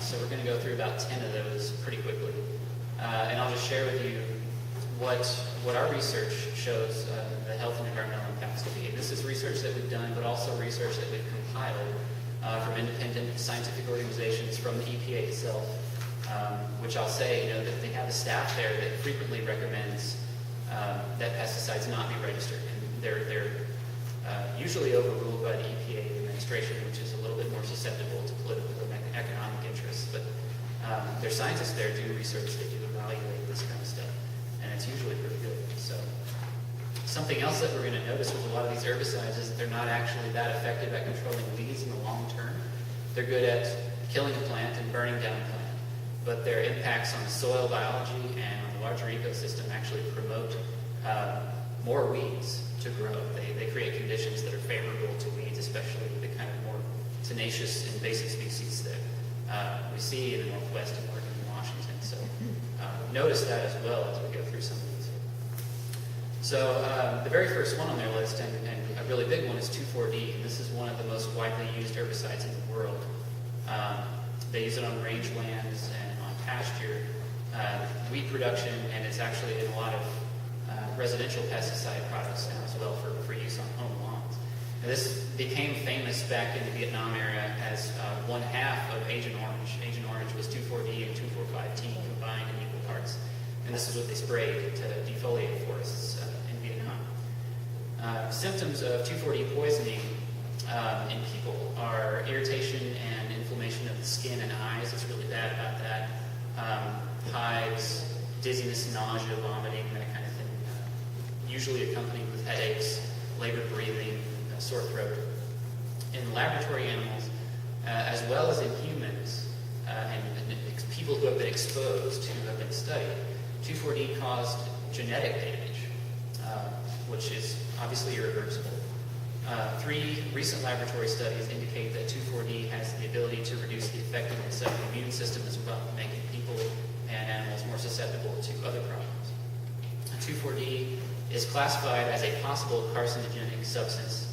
So we're going to go through about 10 of those pretty quickly. And I'll just share with you what our research shows the health and environmental impacts to be. And this is research that we've done, but also research that we've compiled from independent scientific organizations, from the EPA itself, which I'll say, that they have a staff there that frequently recommends that pesticides not be registered. And they're usually overruled by the EPA administration, which is a little bit more susceptible to political and economic interests. But their scientists there do research, they do evaluate this kind of stuff, and it's usually pretty good. So something else that we're going to notice with a lot of these herbicides is that they're not actually that effective at controlling weeds in the long term. They're good at killing a plant and burning down a plant, but their impacts on soil biology and on the larger ecosystem actually promote more weeds to grow. They create conditions that are favorable to weeds, especially the kind of more tenacious invasive species that we see in the Northwest and Oregon and Washington. So notice that as well as we go through some of these. So the very first one on their list, and a really big one, is 2,4-D. And this is one of the most widely used herbicides in the world. They use it on rangelands and on pasture, wheat production, and it's actually in a lot of residential pesticide products now as well for use on home lawns. And this became famous back in the Vietnam era as one half of Agent Orange. Agent Orange was 2,4-D and 2,4,5-T combined in equal parts. And this is what they sprayed to defoliate forests in Vietnam. Symptoms of 2,4-D poisoning in people are irritation and inflammation of the skin and eyes. It's really bad about that. Hives, dizziness, nausea, vomiting, that kind of thing. Usually accompanied with headaches, labored breathing, sore throat. In laboratory animals, as well as in humans, and people who have been exposed, who have been studied, 2,4-D caused genetic damage, which is obviously irreversible. 3 recent laboratory studies indicate that 2,4-D has the ability to reduce the effectiveness of the immune system as well, making people and animals more susceptible to other problems. 2,4-D is classified as a possible carcinogenic substance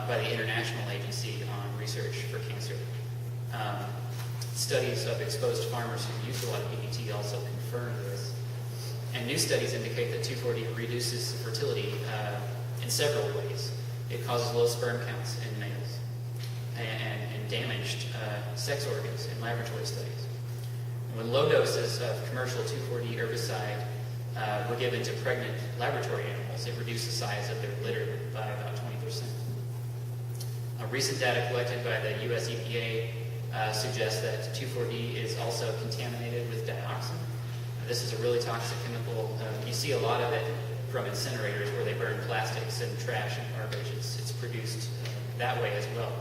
by the International Agency on Research for Cancer. Studies of exposed farmers who use a lot of DDT also confirm this. And new studies indicate that 2,4-D reduces fertility in several ways. It causes low sperm counts in males and damaged sex organs in laboratory studies. When low doses of commercial 2,4-D herbicide were given to pregnant laboratory animals, it reduced the size of their litter by about 20%. Recent data collected by the US EPA suggests that 2,4-D is also contaminated with dioxin. This is a really toxic chemical. You see a lot of it from incinerators where they burn plastics and trash and garbage. It's produced that way as well.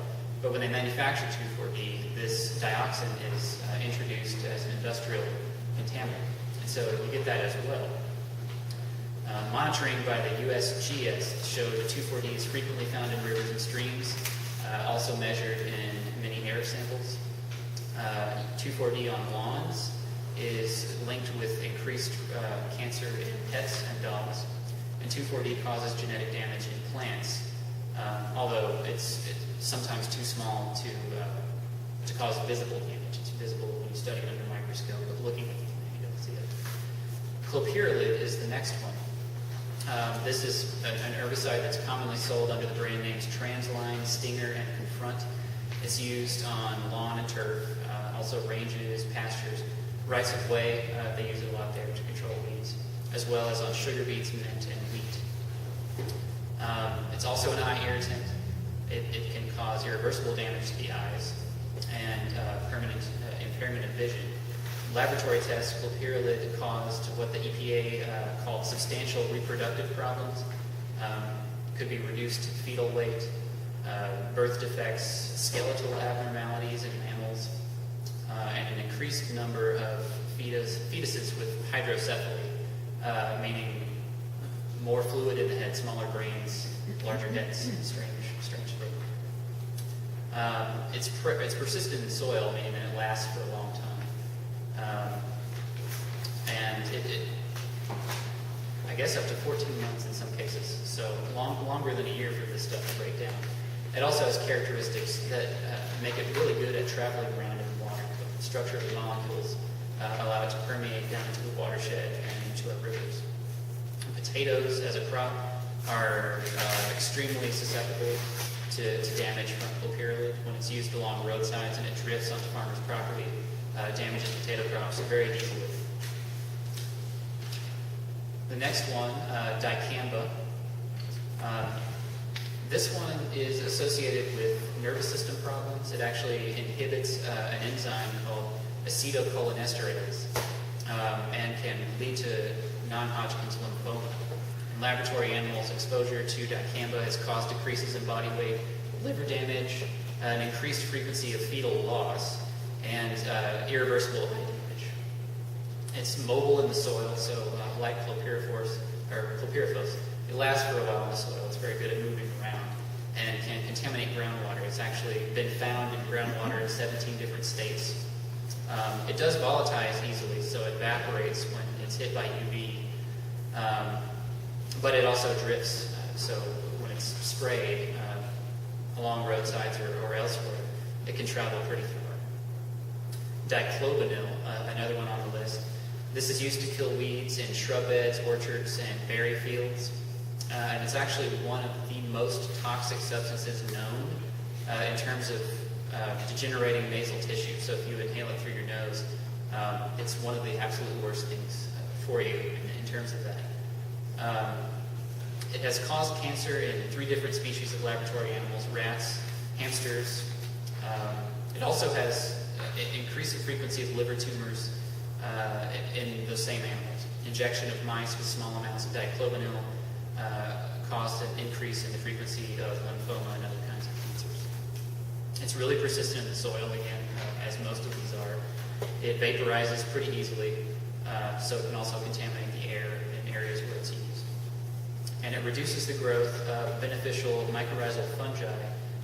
But when they manufacture 2,4-D, this dioxin is introduced as an industrial contaminant. And so you get that as well. Monitoring by the USGS showed that 2,4-D is frequently found in rivers and streams, also measured in many air samples. 2,4-D on lawns is linked with increased cancer in pets and dogs. And 2,4-D causes genetic damage in plants, although it's sometimes too small to cause visible damage. It's visible when you study it under a microscope, but looking at it, you don't see it. Clopyralid is the next one. This is an herbicide that's commonly sold under the brand names Transline, Stinger, and Confront. It's used on lawn and turf, also ranges, pastures, rights of way. They use it a lot there to control weeds, as well as on sugar beets, mint, and wheat. It's also an eye irritant. It can cause irreversible damage to the eyes and permanent impairment of vision. Laboratory tests, clopyralid caused what the EPA called substantial reproductive problems. Could be reduced fetal weight, birth defects, skeletal abnormalities in mammals, and an increased number of fetuses with hydrocephaly, meaning more fluid in the head, smaller brains, larger heads, strange shape. It's persistent in soil, meaning that it lasts for a long time. And I guess up to 14 months in some cases, so longer than a year for this stuff to break down. It also has characteristics that make it really good at traveling around in water. structure of the molecules allow it to permeate down into the watershed and into our rivers. Potatoes as a crop are extremely susceptible to damage from clopyralid. When it's used along roadsides and it drifts onto farmers' property, damages potato crops very easily. The next one, dicamba. This one is associated with nervous system problems. It actually inhibits an enzyme called acetylcholinesterase and can lead to non-Hodgkin's lymphoma. In laboratory animals, exposure to dicamba has caused decreases in body weight, liver damage, an increased frequency of fetal loss, and irreversible eye damage. It's mobile in the soil, so like clopyrifos, it lasts for a while in the soil. It's very good at moving around and can contaminate groundwater. It's actually been found in groundwater in 17 different states. It does volatilize easily, so it evaporates when it's hit by UV, but it also drifts, so when it's sprayed along roadsides or elsewhere, it can travel pretty far. Diclofenac, another one on the list. This is used to kill weeds in shrub beds, orchards, and berry fields. And it's actually one of the most toxic substances known in terms of degenerating nasal tissue. So if you inhale it through your nose, it's one of the absolute worst things for you in terms of that. It has caused cancer in 3 different species of laboratory animals: rats, hamsters. It also has increased the frequency of liver tumors in those same animals. Injection of mice with small amounts of diclofenac caused an increase in the frequency of lymphoma and other kinds of cancers. It's really persistent in the soil, again, as most of these are. It vaporizes pretty easily, so it can also contaminate the air in areas where it's used. And it reduces the growth of beneficial mycorrhizal fungi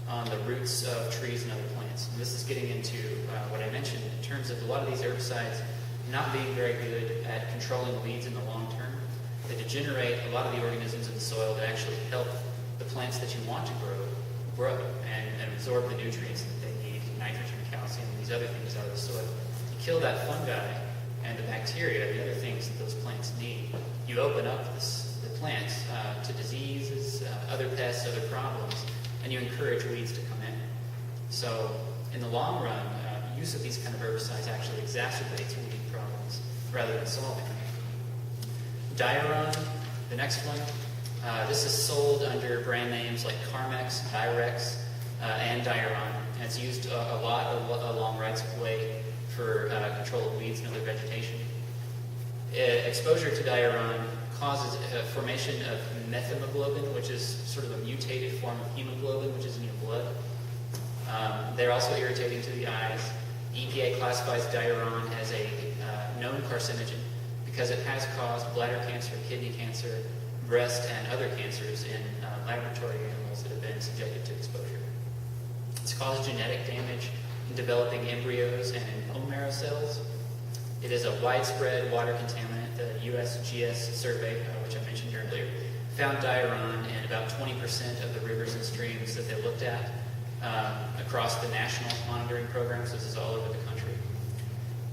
on the roots of trees and other plants. And this is getting into what I mentioned in terms of a lot of these herbicides not being very good at controlling weeds in the long term. They degenerate a lot of the organisms in the soil that actually help the plants that you want to grow and absorb the nutrients that they need, nitrogen, calcium, and these other things out of the soil. You kill that fungi and the bacteria, the other things that those plants need, you open up the plants to diseases, other pests, other problems, and you encourage weeds to come in. So in the long run, use of these kind of herbicides actually exacerbates weed problems rather than solving them. Diuron, the next one. This is sold under brand names like Carmex, Direx, and Diuron. And it's used a lot along rights of way for control of weeds and other vegetation. Exposure to Diuron causes formation of methemoglobin, which is sort of a mutated form of hemoglobin, which is in your blood. They're also irritating to the eyes. EPA classifies Diuron as a known carcinogen because it has caused bladder cancer, kidney cancer, breast, and other cancers in laboratory animals that have been subjected to exposure. It's caused genetic damage in developing embryos and in bone marrow cells. It is a widespread water contaminant. The USGS survey, which I mentioned earlier, found Diuron in about 20% of the rivers and streams that they looked at across the national monitoring programs. This is all over the country.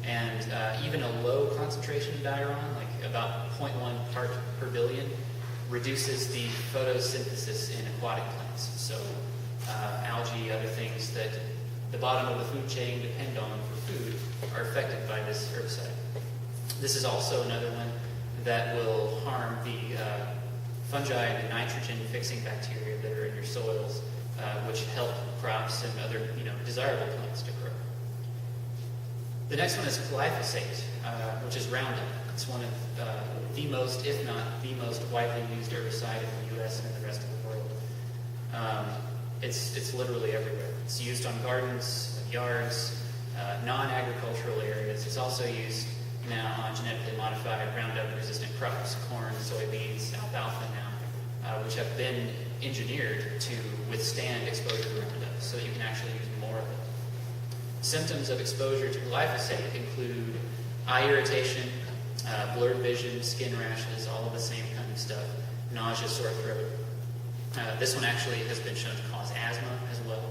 And even a low concentration of Diuron, like about 0.1 part per billion, reduces the photosynthesis in aquatic plants. So algae, other things that the bottom of the food chain depend on for food are affected by this herbicide. This is also another one that will harm the fungi and the nitrogen-fixing bacteria that are in your soils, which help crops and other desirable plants to grow. The next one is glyphosate, which is Roundup. It's one of the most, if not the most widely used herbicide in the U.S. and in the rest of the world. It's literally everywhere. It's used on gardens, yards, non-agricultural areas. It's also used now on genetically modified Roundup-resistant crops, corn, soybeans, alfalfa now, which have been engineered to withstand exposure to Roundup so that you can actually use more of it. Symptoms of exposure to glyphosate include eye irritation, blurred vision, skin rashes, all of the same kind of stuff, nausea, sore throat. This one actually has been shown to cause asthma as well.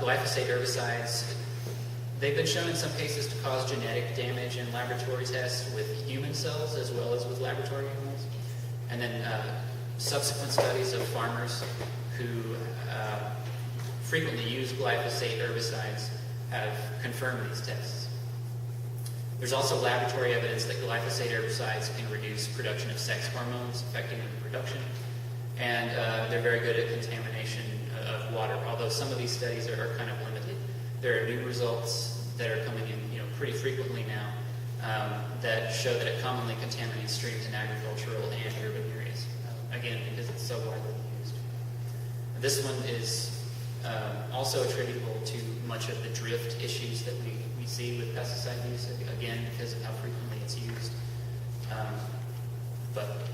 Glyphosate herbicides, They've been shown in some cases to cause genetic damage in laboratory tests with human cells as well as with laboratory animals. And then subsequent studies of farmers who frequently use glyphosate herbicides have confirmed these tests. There's also laboratory evidence that glyphosate herbicides can reduce production of sex hormones affecting reproduction, and they're very good at contamination of water. Although some of these studies are kind of limited, there are new results that are coming in, pretty frequently now that show that it commonly contaminates streams in agricultural and urban areas. Again, because it's so widely used. This one is also attributable to much of the drift issues that we see with pesticide use, again, because of how frequently it's used. But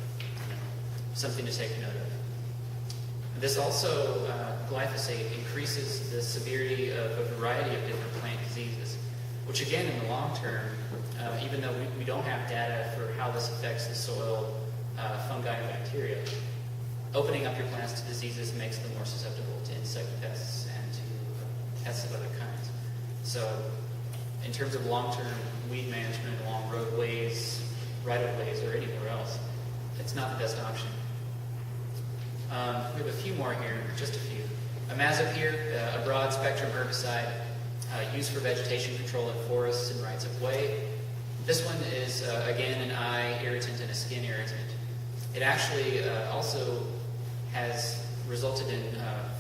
something to take note of. This also, glyphosate, increases the severity of a variety of different plant diseases, which again, in the long term, even though we don't have data for how this affects the soil, fungi, and bacteria, opening up your plants to diseases makes them more susceptible to insect pests and to pests of other kinds. So, in terms of long-term weed management along roadways, right-of-ways, or anywhere else, it's not the best option. We have a few more here, just a few. Imazapyr, a broad-spectrum herbicide used for vegetation control in forests and rights-of-way. This one is, again, an eye irritant and a skin irritant. It actually also has resulted in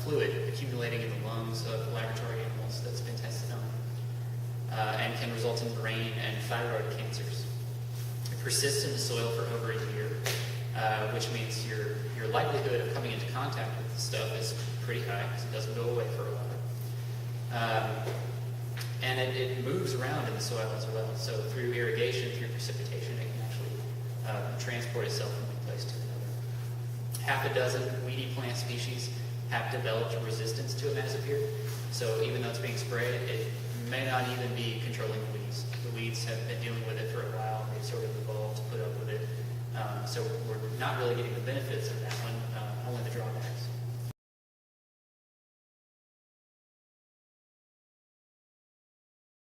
fluid accumulating in the lungs of laboratory animals that's been tested on, and can result in brain and thyroid cancers. It persists in the soil for over a year, which means your likelihood of coming into contact with the stuff is pretty high because it doesn't go away for a while. And it moves around in the soil as well. So through irrigation, through precipitation, it can actually transport itself from one place to another. Half a dozen weedy plant species have developed resistance to imazapyr. So even though it's being sprayed, it may not even be controlling the weeds. The weeds have been dealing with it for a while. They've sort of evolved to put up with it. So we're not really getting the benefits of that.